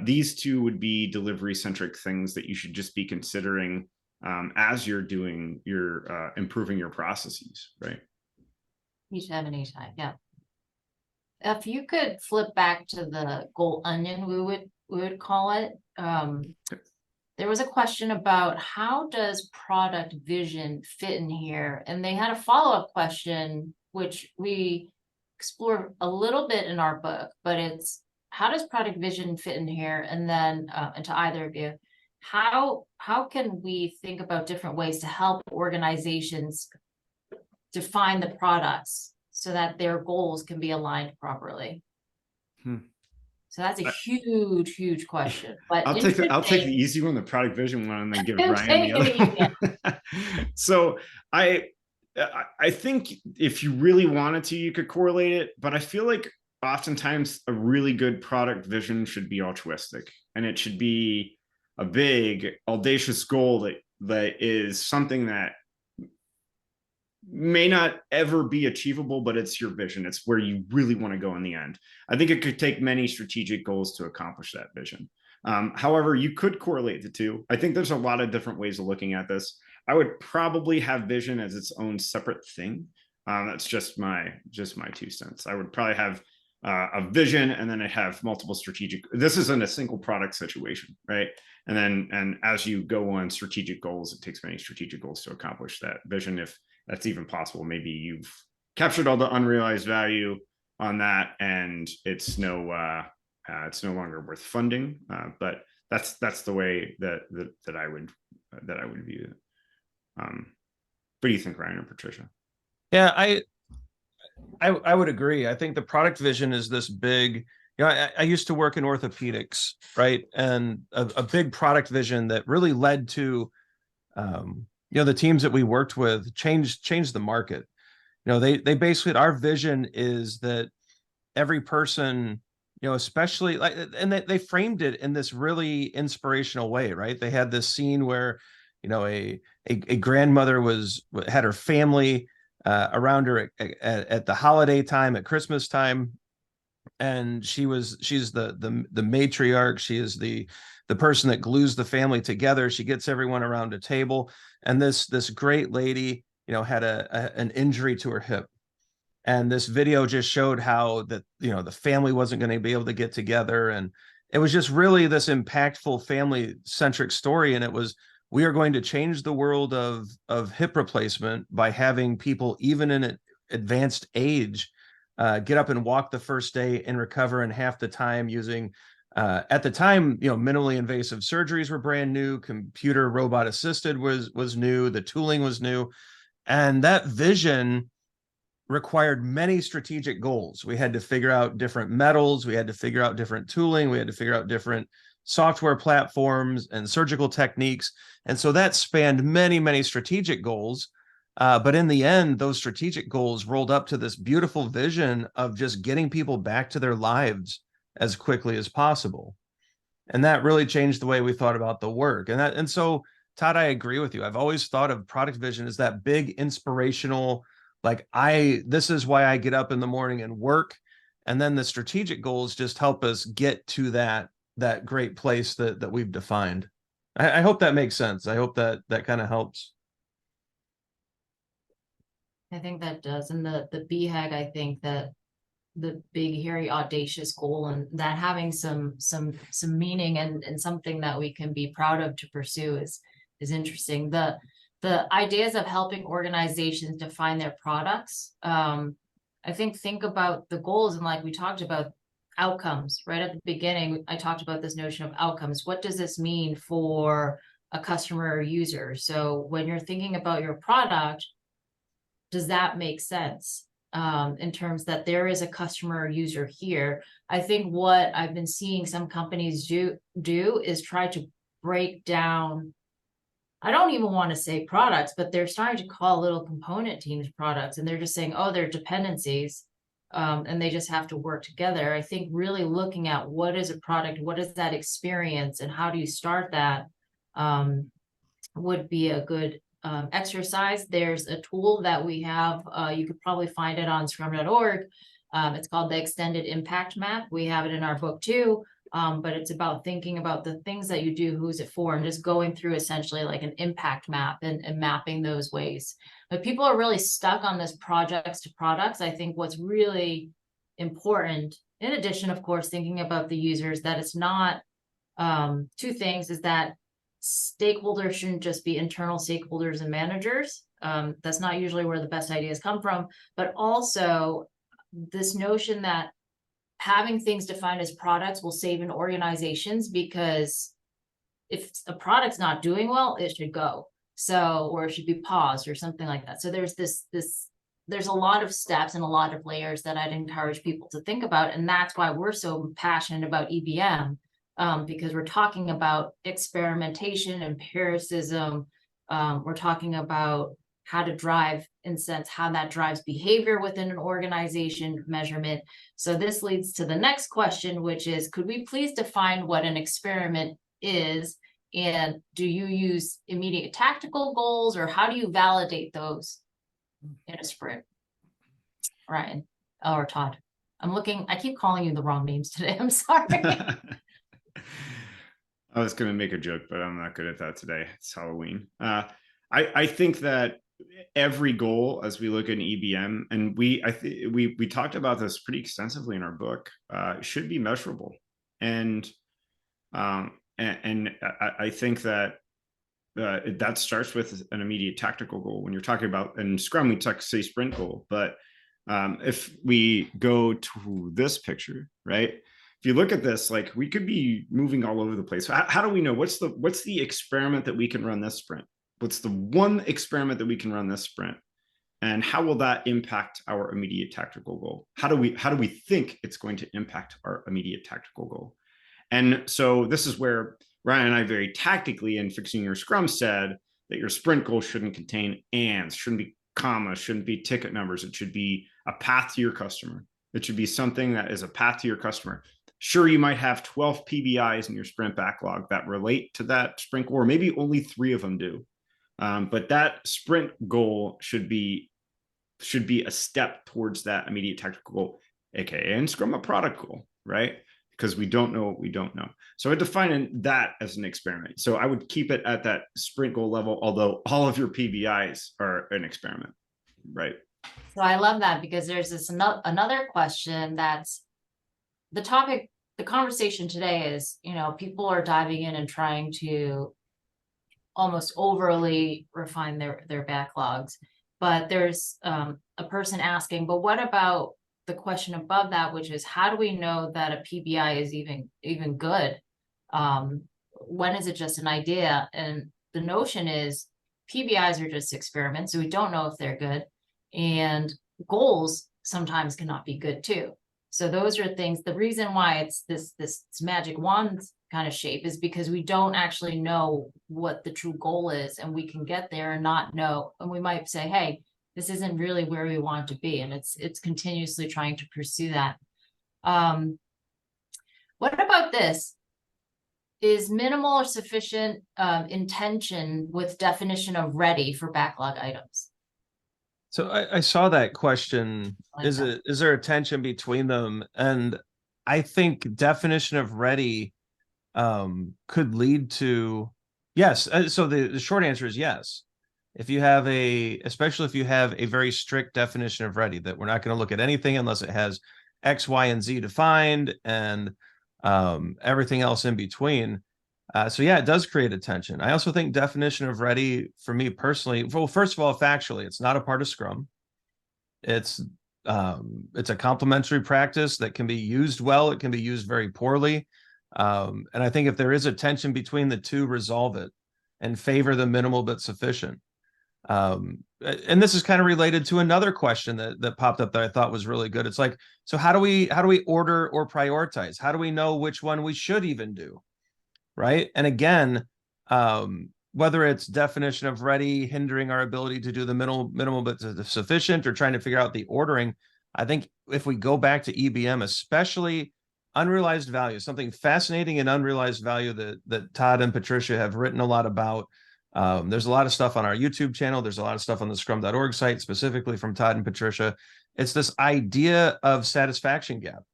These 2 would be delivery-centric things that you should just be considering as you're doing your improving your processes, right? Each have an each type, yeah. If you could flip back to the goal onion, we would call it. There was a question about, how does product vision fit in here? And they had a follow-up question, which we explore a little bit in our book, but it's, how does product vision fit in here? And then, and to either of you, how can we think about different ways to help organizations define the products so that their goals can be aligned properly? So that's a huge question. But I'll take the easy one, the product vision one, and then give Ryan the other. So I think if you really wanted to, you could correlate it, but I feel like oftentimes a really good product vision should be altruistic, and it should be a big audacious goal that is something that may not ever be achievable, but it's your vision. It's where you really want to go in the end. I think it could take many strategic goals to accomplish that vision. However, you could correlate the two. I think there's a lot of different ways of looking at this. I would probably have vision as its own separate thing. That's just my 2 cents. I would probably have a vision, and then I have multiple strategic. This isn't a single product situation, right? And as you go on strategic goals, it takes many strategic goals to accomplish that vision, if that's even possible. Maybe you've captured all the unrealized value on that, and it's no longer worth funding. But that's the way that I would view it. What do you think, Ryan or Patricia? Yeah, I would agree. I think the product vision is this big, I used to work in orthopedics, right? And a big product vision that really led to, the teams that we worked with changed the market. They basically, our vision is that every person, especially and they framed it in this really inspirational way, right? They had this scene where, a grandmother had her family around her at the holiday time, at Christmas time, and she's the matriarch. She is the person that glues the family together. She gets everyone around a table, and this great lady, had an injury to her hip, and this video just showed how that the family wasn't going to be able to get together, and it was just really this impactful family centric story. And it was, we are going to change the world of hip replacement by having people, even in an advanced age, get up and walk the first day and recover in half the time using, at the time, minimally invasive surgeries were brand new, computer robot assisted was new, the tooling was new. And that vision required many strategic goals. We had to figure out different metals, we had to figure out different tooling, we had to figure out different software platforms and surgical techniques. And so that spanned many, many strategic goals. But in the end, those strategic goals rolled up to this beautiful vision of just getting people back to their lives as quickly as possible. And that really changed the way we thought about the work. And so, Todd, I agree with you. I've always thought of product vision as that big inspirational, this is why I get up in the morning and work. And then the strategic goals just help us get to that great place that we've defined. I hope that makes sense. I hope that kind of helps. I think that does. And the BHAG, I think that the big, hairy, audacious goal, and that having some meaning and something that we can be proud of to pursue is interesting. The ideas of helping organizations define their products. I think about the goals, and like we talked about, outcomes right at the beginning. I talked about this notion of outcomes. What does this mean for a customer or user? So when you're thinking about your product, does that make sense in terms that there is a customer or user here? I think what I've been seeing some companies do is try to break down, I don't even want to say products, but they're starting to call little component teams products, and they're just saying, oh, they're dependencies. And they just have to work together. I think really looking at what is a product, what is that experience, and how do you start that would be a good exercise. There's a tool that we have. You could probably find it on Scrum.org. It's called the Extended Impact Map. We have it in our book too. But it's about thinking about the things that you do, who's it for, and just going through essentially like an impact map and mapping those ways. But people are really stuck on this projects to products. I think what's really important, in addition, of course, thinking about the users, that it's not two things, is that stakeholders shouldn't just be internal stakeholders and managers. That's not usually where the best ideas come from, but also this notion that having things defined as products will save in organizations, because if a product's not doing well, it should go. So, or it should be paused or something like that. So there's there's a lot of steps and a lot of layers that I'd encourage people to think about. And that's why we're so passionate about EBM, because we're talking about experimentation, empiricism. We're talking about how to drive, in sense, how that drives behavior within an organization, measurement. So this leads to the next question, which is, could we please define what an experiment is And do you use immediate tactical goals, or how do you validate those in a sprint? Ryan or Todd? I keep calling you the wrong names today. I'm sorry. I was going to make a joke, but I'm not good at that today. It's Halloween. I think that every goal, as we look at an EBM, and we talked about this pretty extensively in our book, should be measurable. And I think that that starts with an immediate tactical goal. When you're talking about in Scrum, we say sprint goal, but if we go to this picture, right? If you look at this, like we could be moving all over the place. So how do we know what's the experiment that we can run this sprint? What's the one experiment that we can run this sprint? And how will that impact our immediate tactical goal? How do we think it's going to impact our immediate tactical goal? And so this is where Ryan and I very tactically in Fixing Your Scrum said that your sprint goal shouldn't contain ands, shouldn't be commas, shouldn't be ticket numbers. It should be a path to your customer. It should be something that is a path to your customer. Sure, you might have 12 PBIs in your sprint backlog that relate to that sprint goal, or maybe only 3 of them do. But that sprint goal should be a step towards that immediate tactical goal, aka in Scrum a product goal, right? Because we don't know what we don't know. So I define that as an experiment. So I would keep it at that sprint goal level, although all of your PBIs are an experiment, right? So I love that, because there's this another question that's the topic, the conversation today is, people are diving in and trying to almost overly refine their backlogs. But there's a person asking, but what about the question above that, which is, how do we know that a PBI is even good? When is it just an idea? And the notion is PBIs are just experiments, so we don't know if they're good. And goals sometimes cannot be good too. So those are things. The reason why it's this magic wand kind of shape is because we don't actually know what the true goal is, and we can get there and not know. And we might say, hey, this isn't really where we want to be. And it's continuously trying to pursue that. What about this? Is minimal or sufficient intention with definition of ready for backlog items? So I saw that question. Is there a tension between them? And I think definition of ready could lead to yes. So the short answer is yes. If you have especially if you have a very strict definition of ready, that we're not going to look at anything unless it has X, Y, and Z defined, and everything else in between. So yeah, it does create a tension. I also think definition of ready, for me personally, well, first of all, factually, it's not a part of Scrum. It's a complementary practice that can be used well. It can be used very poorly. And I think if there is a tension between the two, resolve it and favor the minimal but sufficient. And this is kind of related to another question that popped up that I thought was really good. It's like, so how do we order or prioritize? How do we know which one we should even do? Right. And again, whether it's definition of ready hindering our ability to do the minimal but sufficient, or trying to figure out the ordering, I think if we go back to EBM, especially unrealized value, something fascinating in unrealized value that Todd and Patricia have written a lot about. There's a lot of stuff on our YouTube channel. There's a lot of stuff on the Scrum.org site, specifically from Todd and Patricia. It's this idea of satisfaction gap.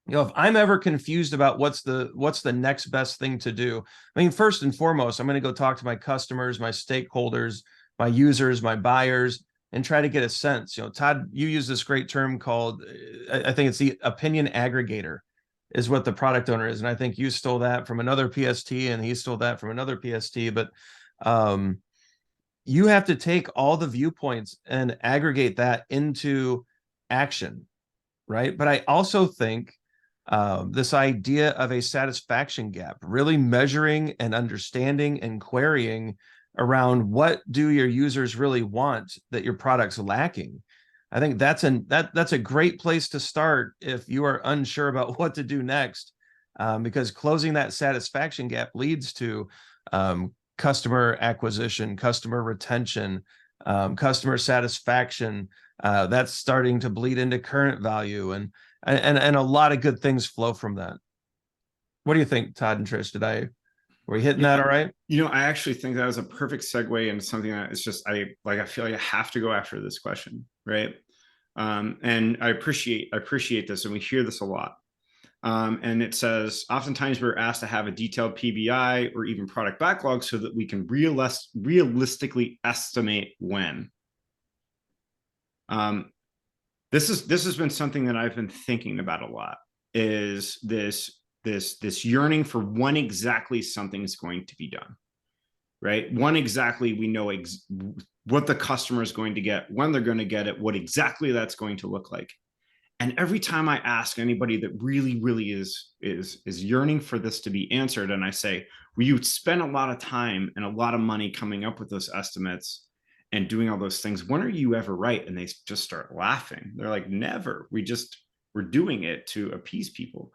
If I'm ever confused about what's the next best thing to do, I mean, first and foremost, I'm going to go talk to my customers, my stakeholders, my users, my buyers, and try to get a sense. Todd, you use this great term called, I think it's the opinion aggregator, is what the product owner is. And I think you stole that from another PST, and he stole that from another PST. But you have to take all the viewpoints and aggregate that into action, right? But I also think this idea of a satisfaction gap, really measuring and understanding and querying around what do your users really want that your product's lacking. I think that's a great place to start if you are unsure about what to do next, because closing that satisfaction gap leads to customer acquisition, customer retention, customer satisfaction. That's starting to bleed into current value, and a lot of good things flow from that. What do you think, Todd and Trish? Did I we hitting that all right? I actually think that was a perfect segue into something that is just, I feel like I have to go after this question, right? And I appreciate this, and we hear this a lot. And it says, oftentimes we're asked to have a detailed PBI or even product backlog so that we can realistically estimate when. This has been something that I've been thinking about a lot, is this yearning for when exactly something's going to be done, right? When exactly we know what the customer is going to get, when they're going to get it, what exactly that's going to look like. And every time I ask anybody that really is yearning for this to be answered, and I say, well, you spend a lot of time and a lot of money coming up with those estimates and doing all those things, when are you ever right? And they just start laughing. They're like, never. We're doing it to appease people.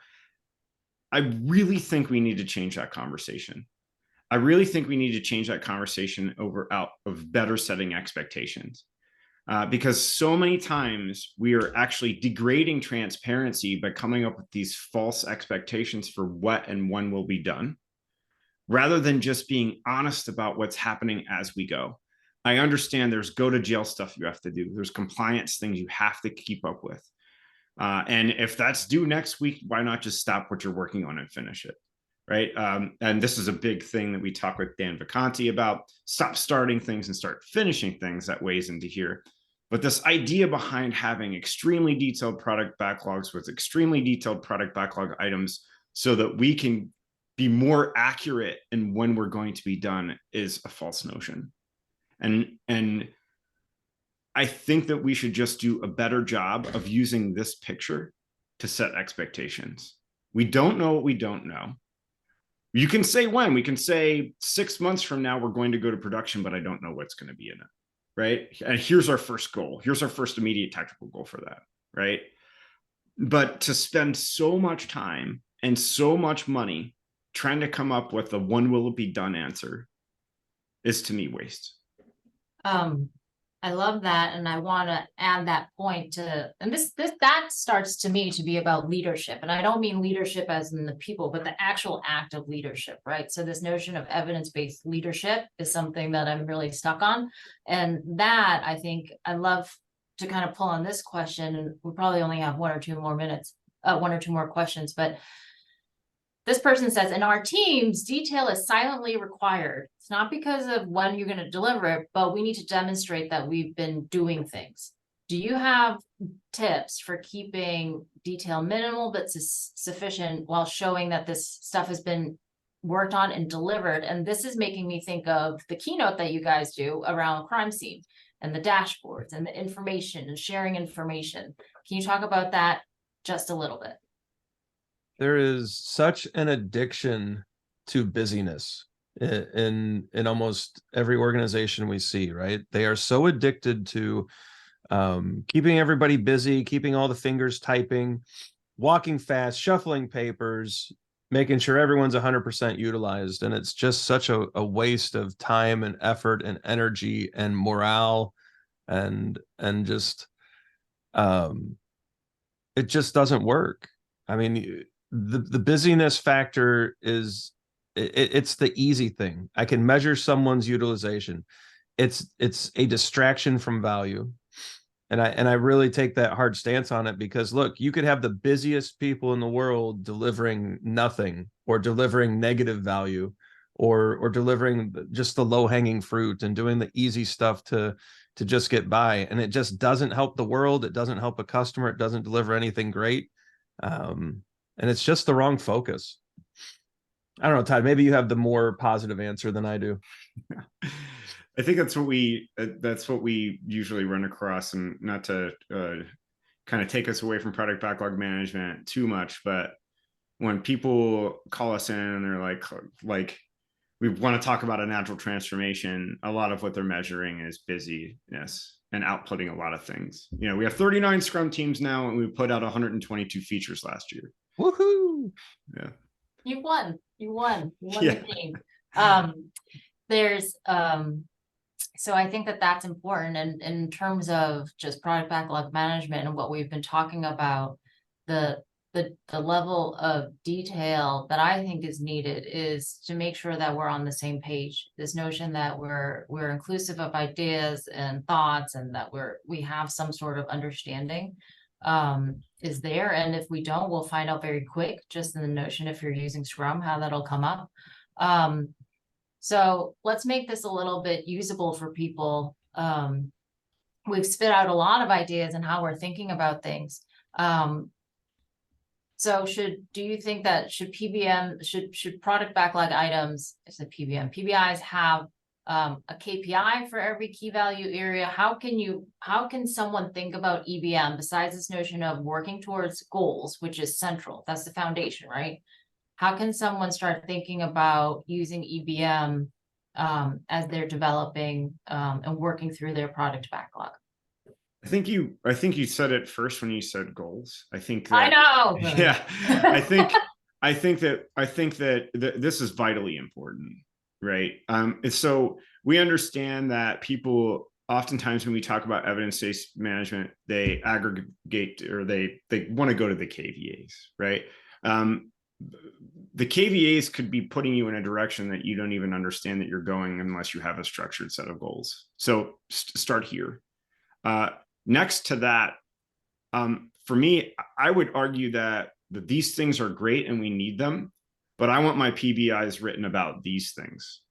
I really think we need to change that conversation. I really think we need to change that conversation out of better setting expectations. Because so many times we are actually degrading transparency by coming up with these false expectations for what and when will be done, rather than just being honest about what's happening as we go. I understand there's go to jail stuff you have to do. There's compliance things you have to keep up with. And if that's due next week, why not just stop what you're working on and finish it? Right. And this is a big thing that we talk with Dan Vacanti about. Stop starting things and start finishing things. That weighs into here. But this idea behind having extremely detailed product backlogs with extremely detailed product backlog items so that we can be more accurate in when we're going to be done is a false notion. And I think that we should just do a better job of using this picture to set expectations. We don't know what we don't know. You can say when. We can say 6 months from now, we're going to go to production, but I don't know what's going to be in it. Right. And here's our first goal. Here's our first immediate tactical goal for that. Right. But to spend so much time and so much money trying to come up with a when will it be done answer is, to me, waste. I love that, and I want to add that point to, and that starts to me to be about leadership, and I don't mean leadership as in the people, but the actual act of leadership, right? So this notion of evidence-based leadership is something that I'm really stuck on, and that I think I love to kind of pull on this question, and we probably only have one or two more questions, but this person says, in our teams, detail is silently required. It's not because of when you're going to deliver it, but we need to demonstrate that we've been doing things. Do you have tips for keeping detail minimal but sufficient while showing that this stuff has been worked on and delivered? And this is making me think of the keynote that you guys do around crime scene and the dashboards and the information and sharing information. Can you talk about that just a little bit? There is such an addiction to busyness in almost every organization we see, right? They are so addicted to keeping everybody busy, keeping all the fingers typing, walking fast, shuffling papers, making sure everyone's 100% utilized. And it's just such a waste of time and effort and energy and morale and just it just doesn't work. I mean, the busyness factor is it's the easy thing. I can measure someone's utilization. It's a distraction from value. And I really take that hard stance on it, because look, you could have the busiest people in the world delivering nothing, or delivering negative value, or delivering just the low-hanging fruit and doing the easy stuff to just get by. And it just doesn't help the world. It doesn't help a customer. It doesn't deliver anything great. And it's just the wrong focus. I don't know, Todd, maybe you have the more positive answer than I do. I think that's what we usually run across, and not to kind of take us away from product backlog management too much, but when people call us in and they're like we want to talk about an agile transformation, a lot of what they're measuring is busyness and outputting a lot of things. We have 39 Scrum teams now, and we put out 122 features last year. Woohoo! Yeah, you won yeah. the game. There's so I think that that's important, and in terms of just product backlog management and what we've been talking about, the the level of detail that I think is needed is to make sure that we're on the same page. This notion that we're inclusive of ideas and thoughts, and that we have some sort of understanding is there. And if we don't, we'll find out very quick, just in the notion, if you're using Scrum, how that'll come up. So let's make this a little bit usable for people. We've spit out a lot of ideas and how we're thinking about things. So do you think that should product backlog items, PBIs have a KPI for every key value area? How can someone think about EBM besides this notion of working towards goals, which is central? That's the foundation, right? How can someone start thinking about using EBM as they're developing and working through their product backlog? I think you said it first when you said goals. I think that, I know. Yeah, I think that this is vitally important, right? And so we understand that people oftentimes, when we talk about evidence-based management, they aggregate, or they want to go to the KVAs, right? The KVAs could be putting you in a direction that you don't even understand that you're going unless you have a structured set of goals. So start here. Next to that, for me, I would argue that these things are great and we need them, but I want my PBIs written about these things,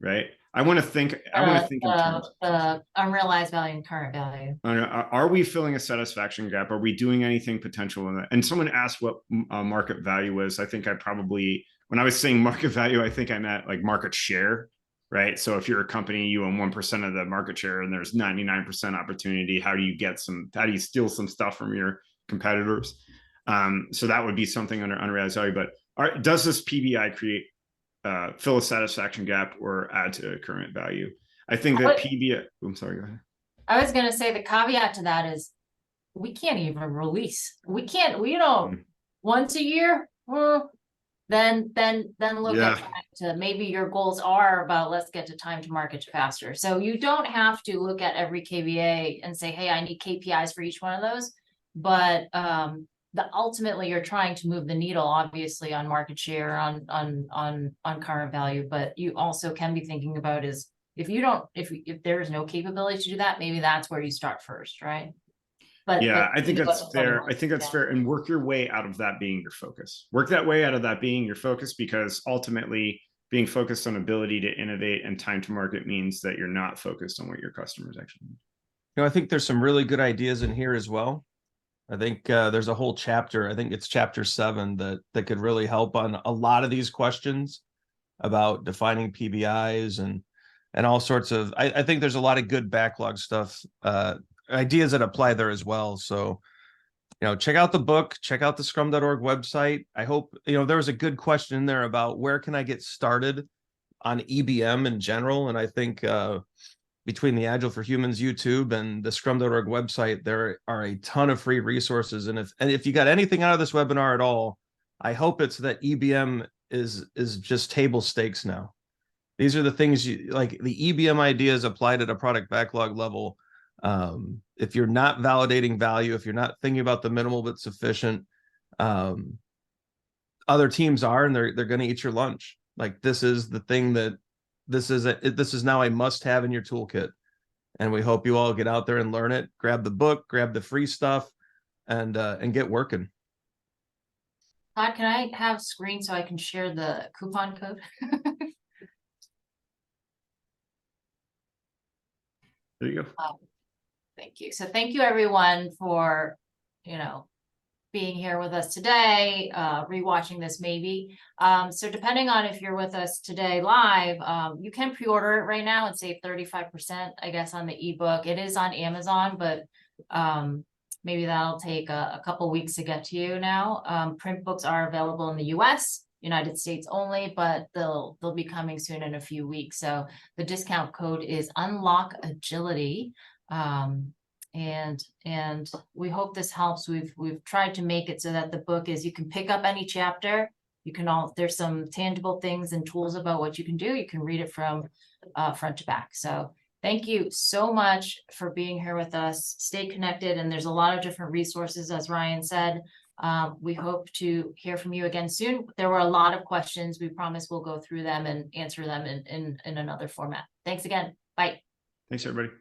right? I want to think in terms of unrealized value and current value. Are we filling a satisfaction gap? Are we doing anything potential in that? And someone asked what market value is. I think when I was saying market value, I think I meant like market share, right? So if you're a company, you own 1% of the market share and there's 99% opportunity, how do you steal some stuff from your competitors? So that would be something under unrealized value. But does this PBI fill a satisfaction gap or add to current value? I think that PBI, I'm sorry, go ahead. I was going to say the caveat to that is we can't even release. We don't once a year. Then look at to maybe your goals are about, let's get to time to market faster. So you don't have to look at every KVA and say, hey, I need KPIs for each one of those. But ultimately you're trying to move the needle, obviously, on market share, on current value. But you also can be thinking about is if there's no capability to do that, maybe that's where you start first, right? But I think that's fair. I think that's fair. And work your way out of that being your focus. Work that way out of that being your focus, because ultimately being focused on ability to innovate and time to market means that you're not focused on what your customers actually need. I think there's some really good ideas in here as well. I think there's a whole chapter, I think it's chapter 7, that could really help on a lot of these questions about defining PBIs and all sorts of, I think there's a lot of good backlog stuff, ideas that apply there as well. So, check out the book, check out the Scrum.org website. I hope, there was a good question in there about where can I get started on EBM in general. And I think between the Agile for Humans YouTube and the Scrum.org website, there are a ton of free resources. And if you got anything out of this webinar at all, I hope it's that EBM is just table stakes now. These are the things like the EBM ideas applied at a product backlog level. If you're not validating value, if you're not thinking about the minimal but sufficient, other teams are, and they're going to eat your lunch. Like, this is the thing that this is now a must-have in your toolkit. And we hope you all get out there and learn it. Grab the book, grab the free stuff, and get working. Todd, can I have screen so I can share the coupon code? There you go. Thank you. So thank you everyone for, being here with us today, rewatching this maybe. So depending on if you're with us today live, you can pre-order it right now and save 35%, I guess, on the ebook. It is on Amazon, but maybe that'll take a couple weeks to get to you now. Print books are available in the US, United States only, but they'll be coming soon in a few weeks. So the discount code is Unlock Agility. And we hope this helps. We've tried to make it so that the book is, you can pick up any chapter. There's some tangible things and tools about what you can do. You can read it from front to back. So thank you so much for being here with us. Stay connected. And there's a lot of different resources, as Ryan said. We hope to hear from you again soon. There were a lot of questions. We promise we'll go through them and answer them in another format. Thanks again. Bye. Thanks, everybody.